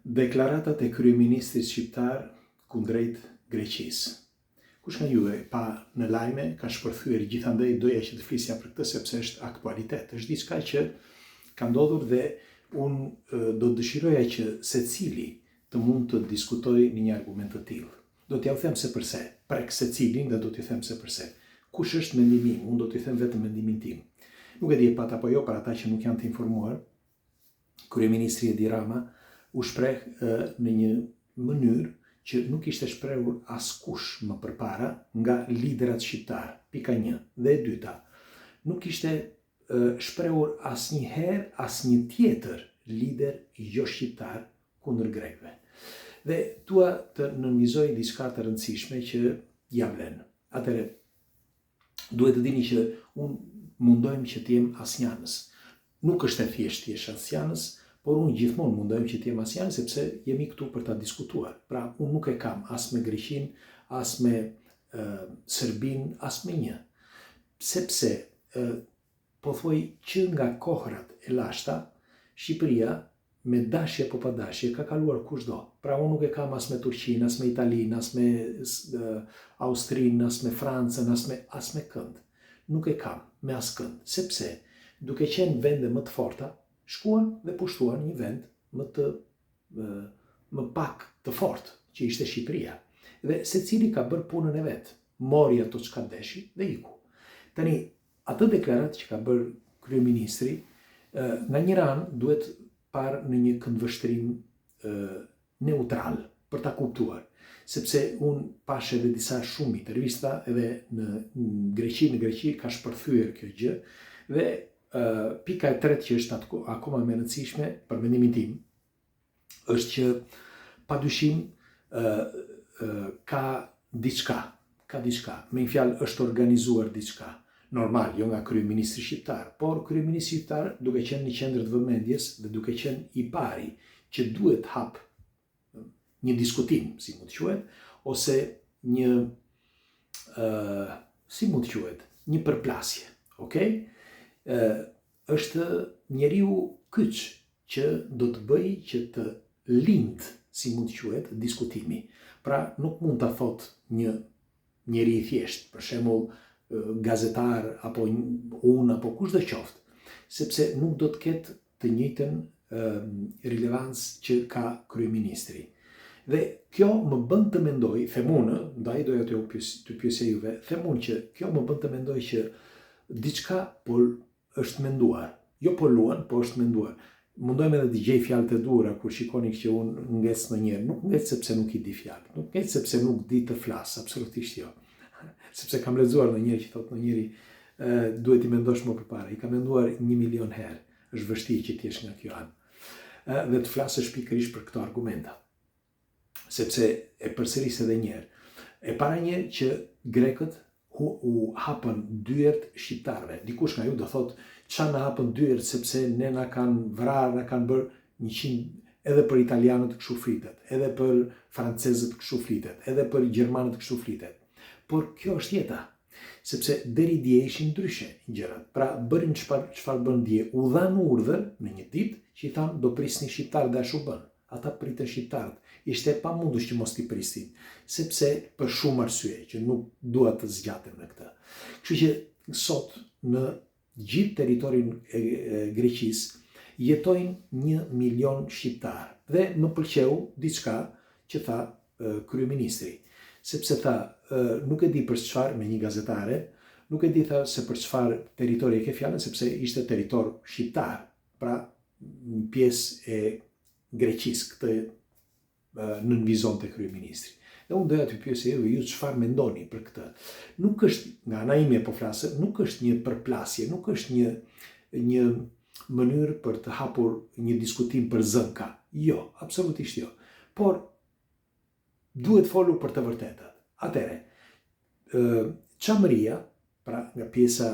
Deklaratat e kryeministrit shqiptar kundrejt Greqisë. Kush nga juve pa në lajme ka shpërthyer, gjithandaj doja që të flisja për këtë sepse është aktualitet. Është diçka që ka ndodhur dhe unë do të dëshiroja që secili të mund të diskutoj në një argument të tillë. Do t'ja u them se përse, prek secilin dhe do t'ju them se përse. Kush është mendimi im? Unë do t'ju them vetëm mendimin tim. Nuk e di e pat apo jo, për ata që nuk janë të informuar, kryeministri Edi Rama u shpreh në një mënyrë që nuk ishte shprehur askush më përpara nga liderat shqiptar. Pika 1. Dhe e dyta, nuk ishte shprehur asnjëherë asnjë tjetër lider jo shqiptar kundër grekëve. Dhe dua të nënvizoj diçka të rëndësishme që ja vlen. Atëherë, duhet të dini që unë mundojmë që të jem asnjanës. Nuk është e thjesht të jesh asnjanës, por unë gjithmonë mundojmë që të jem asnjanës sepse jemi këtu për ta diskutuar. Pra, unë nuk e kam as me Greqinë, as me Serbinë, as me një. Sepse po thoj që nga kohrat e lashta, Shqipëria me dashje apo pa dashje ka kaluar kushdo. Pra, unë nuk e kam as me Turqinë, as me Italinë, as me Austrinë, as me Francën, as me kënd. Nuk e kam me askënd, sepse duke qenë vende më të forta, shkuan dhe pushtuan një vend më pak të fortë, që ishte Shqipëria. Dhe secili ka bërë punën e vet, mori ato çka deshi dhe iku. Tani, atë deklarat që ka bërë kryeministri, nga njëra anë duhet parë në një këndvështrim neutral për ta kuptuar, sepse unë pash edhe disa shumë intervista edhe në Greqi ka shpërthyer kjo gjë dhe pika e tretë që është akoma më e rëndësishme për mendimin tim është që padyshim ka diçka, me një fjalë është organizuar diçka. Normal, jo nga kryeministri shqiptar, por kryeministri shqiptar duke qenë në qendër të vëmendjes dhe duke qenë i pari që duhet hap një diskutim, si mund të quhet, ose një një përplasje, okay? Është njeriu kyç që do të bëj që të lind, si mund të quhet, diskutimi. Pra, nuk mund ta thot një njeri i thjesht, për shembull gazetar apo unë apo kushdo qoftë, sepse nuk do të ketë të njëjtën rilevancë që ka kryeministri. Dhe kjo më bën të mendoj, them unë, ndaj doja të pyesja juve, them unë që kjo më bën të mendoj që diçka po është menduar. Jo po luan, po është menduar. Mundojmë edhe të gjej fjalët e duhura kur shikoni që unë ngec ndonjëherë. Nuk ngec sepse nuk i di fjalë. Nuk ngec sepse nuk di të flas, absolutisht jo. Sepse kam lexuar ndonjëherë që thotë ndonjëri duhet i mendosh më përpara. I kam menduar 1.000.000 herë. Është vështirë që të jesh nga kjo anë. Dhe të flasësh pikërisht për këto argumenta. Sepse e përsëris edhe një herë. E para një që grekët u hapën dyert shqiptarëve. Dikush nga ju do thotë çfarë na hapën dyert sepse ne na kanë vrarë, na kanë bërë 100 edhe për italianët kështu flitet, edhe për francezët kështu flitet, edhe për gjermanët kështu flitet. Por kjo është jeta, sepse deri dje ishin ndryshe gjërat. Pra bërin çfarë bën dje, u dhanë urdhër në një ditë që i thanë do prisni shqiptarët dhe ashtu bën. Ata pritën shqiptarët. Ishte pamundur që mos t'i pristin, sepse për shumë arsye që nuk dua të zgjatem në këtë. Kështu që sot në gjithë territorin e Greqisë jetojnë 1 milion shqiptar. Dhe më pëlqeu diçka që tha kryeministri, sepse tha nuk e di për çfarë me një gazetare, nuk e di tha se për çfarë territori e ke fjalën, sepse ishte territor shqiptar, pra një pjesë e Greqisë këtë nënvizon të kryeministri. Dhe unë doja të pyesja ju çfarë mendoni për këtë. Nuk është, nga ana ime po flasë, nuk është një përplasje, nuk është një mënyrë për të hapur një diskutim për zënka. Jo, absolutisht jo. Por duhet folur për të vërtetat. Atëre, Çamëria, pra nga pjesa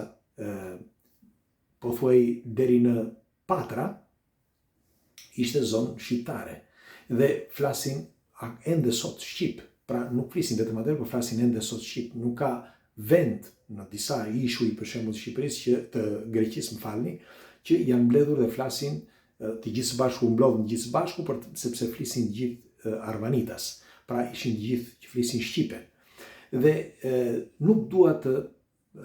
po thuaj deri në Patra, ishte zonë shqiptare. Dhe flasin ende sot shqip, pra nuk flisin vetëm atëherë, por flasin ende sot shqip. Nuk ka vend në disa ishuj për shembull të Shqipërisë që të Greqisë, më falni, që janë mbledhur dhe flasin të gjithë së bashku mblodhën gjithë së bashku sepse flisin gjithë arvanitas, pra ishin gjithë që flisin shqipe. Dhe nuk dua të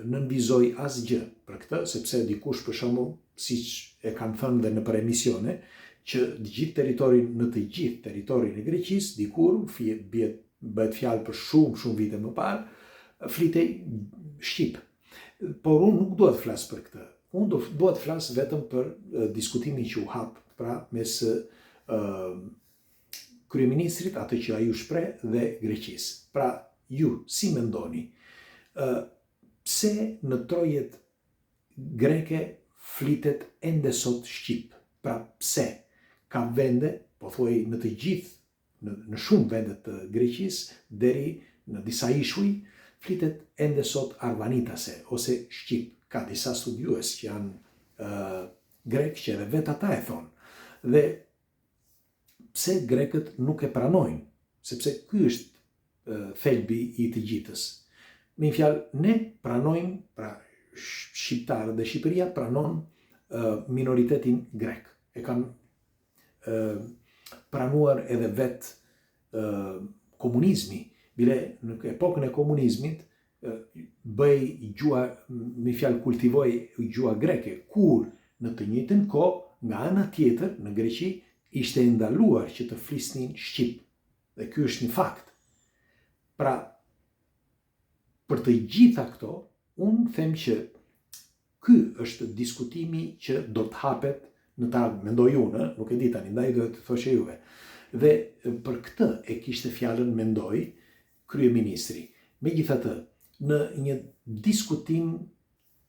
nënvizoj asgjë për këtë, sepse dikush për shembull, siç e kanë thënë dhe në për emisione, që në të gjithë territorin e Greqisë, dikur bëhet fjalë për shumë vite më parë, flitej shqip. Por unë nuk dua të flas për këtë. Unë dua të flas vetëm për diskutimin që u hap, pra mes kryeministrit, atë që ai u shpreh, dhe Greqisë. Pra, ju si mendoni? Pse në trojet greke flitet ende sot shqip? Pra, pse? Ka vende, po thuaj në të gjithë, në shumë vendet të Greqisë, deri në disa ishuj, flitet ende sot arvanitase, ose shqip. Ka disa studiues që janë grek që edhe vetë ata e thonë. Dhe pse grekët nuk e pranojnë? Sepse ky është thelbi I të gjithës. Me një fjalë, ne pranojmë, pra shqiptarët dhe Shqipëria pranon minoritetin grek. E kanë pranuar edhe vetë komunizmi. Bile në epokën e komunizmit bëj gjua, me fjalë kultivoj gjua greke, kur në të njëjtën kohë nga ana tjetër në Greqi ishte ndaluar që të flisnin shqip. Dhe ky është një fakt. Pra, për të gjitha këto, unë them që ky është diskutimi që do të hapet në ta mendoj unë, nuk e di tani, ndaj do të thoshe juve. Dhe për këtë e kishte fjalën mendoj kryeministri. Megjithatë, në një diskutim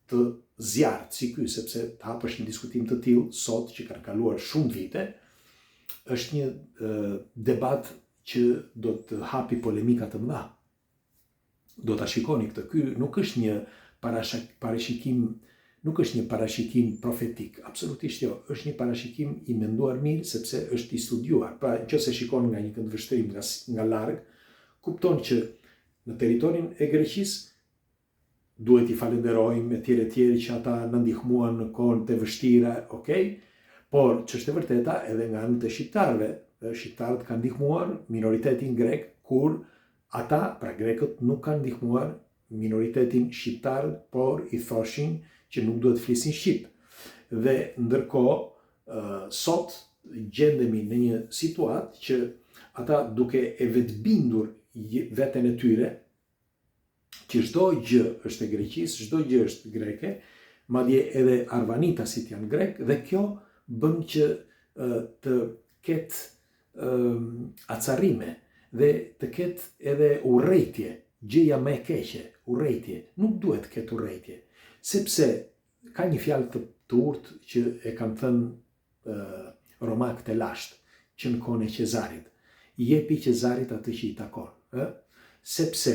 të zjarrt si ky, sepse të hapësh një diskutim të tillë sot që kanë kaluar shumë vite, është një debat që do të hapi polemika të mëdha. Do ta shikoni këtë. Ky nuk është një parashikim, nuk është një parashikim profetik, absolutisht jo. Është një parashikim I menduar mirë sepse është I studiuar. Pra, nëse shikon nga një këndvështrim nga larg, kupton që në territorin e Greqisë duhet I falenderojmë etj që ata na ndihmuan në kohën e vështira, okay? Por ç'është e vërteta edhe nga anët e shqiptarëve, shqiptarët kanë ndihmuar minoritetin grek, kur ata, pra grekët, nuk kanë ndihmuar minoritetin shqiptar, por I thoshin që nuk duhet flisin shqip. Dhe ndërkohë, sot gjendemi në një situatë që ata duke e vetbindur veten e tyre, që çdo gjë është e Greqisë, çdo gjë është greke, madje edhe arvanitasit janë grek, dhe kjo bën që të ketë acarrime dhe të ketë edhe urrejtje, gjëja më e keqe, urrejtje. Nuk duhet të ketë urrejtje, sepse ka një fjalë të urtë që e kanë thënë romakët e lashtë, që në kohën e Qezarit. Jepi Qezarit atë që I takon. Sepse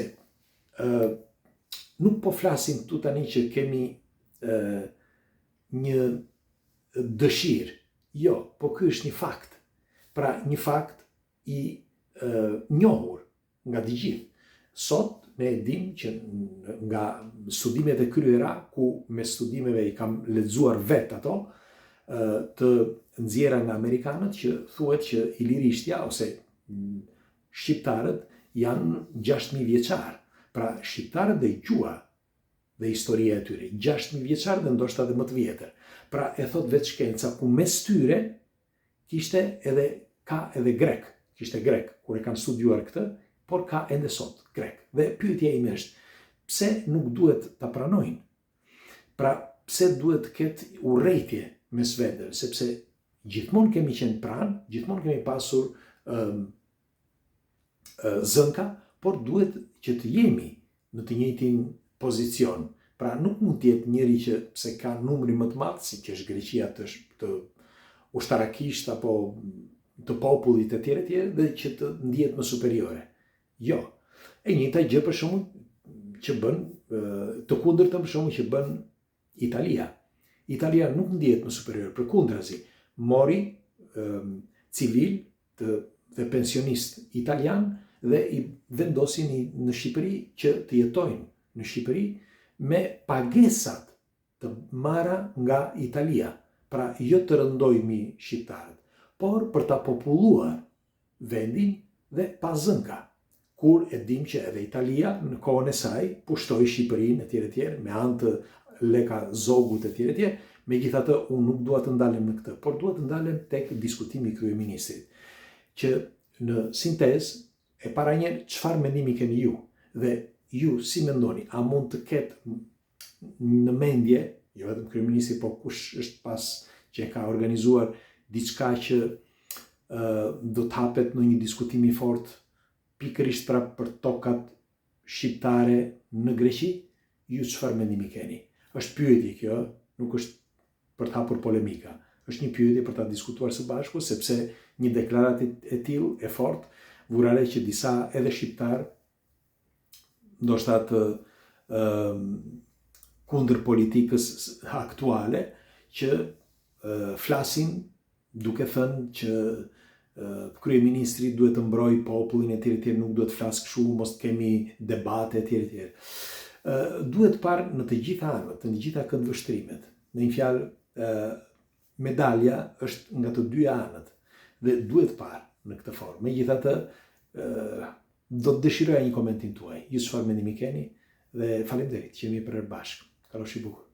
nuk po flasim këtu tani që kemi një dëshirë. Jo, po ky është një fakt. Pra, një fakt I njohur nga të gjithë. Sot ne dim që nga studimet e kryera, ku me studimeve I kam lexuar vetë ato, të nxjerra nga amerikanët, që thuhet që ilirishtja ose shqiptarët janë 6.000 vjeçar. Pra, shqiptarët dhe gjua dhe historia e tyre, 6.000 vjeçar dhe ndoshta edhe më të vjetër. Pra, e thot vetë shkenca, ku mes tyre ka edhe grek, kishte grek, kur e kanë studiuar këtë, por ka ende sot grek. Dhe pyetja ime është, pse nuk duhet ta pranojnë? Pra, pse duhet të ketë urrejtje mes vetëve? Sepse gjithmonë kemi qenë pranë, gjithmonë kemi pasur zënka, por duhet që të jemi në të njëjtin pozicion. Pra, nuk mund të jetë njëri që pse ka numri më të madh, si që është Greqia të ushtarakisht apo të popullit e tjerë, dhe që të ndihet më superiore. Jo. E njëjta gjë për shembull që bën të kundërtën për shembull që bën Italia. Italia nuk ndihet më superior, përkundrazi. Mori civil dhe pensionist italian dhe I vendosin në Shqipëri që të jetojnë në Shqipëri me pagesat të marra nga Italia. Pra, jo të rëndojmi shqiptarët, por për ta populluar vendin dhe pa zënka. Kur e dim që edhe Italia në kohën e saj pushtoi Shqipërinë etj. Me anë të leka zogut etj. Megjithatë, unë nuk dua të ndalem në këtë, por dua të ndalem tek diskutimi i kryeministrit, që në sintezë e para njerë çfarë mendimi keni ju dhe ju si mendoni, a mund të ketë në mendje, jo vetëm kryeministri, po kush është pas që e ka organizuar diçka që do të hapet në një diskutim i fortë pikërisht pra për tokat shqiptare në Greqi, ju çfarë mendimi keni? Është pyetje kjo, nuk është për të hapur polemika. Është një pyetje për ta diskutuar së bashku, sepse një deklaratë e tillë e fortë vurare që disa edhe shqiptar ndoshta të kundër politikës aktuale që flasin duke thënë që kryeministri duhet të mbrojë popullin etj. Nuk duhet të flas kështu, mos kemi debate etj. Duhet parë në të gjitha anët, në të gjitha këndvështrimet. Në një fjalë, medalja është nga të dyja anët dhe duhet parë në këtë formë. Megjithatë, do të dëshiroja një komentim tuaj. Ju çfarë mendimi keni dhe faleminderit që jemi për bashkë. Kaloshi bukur.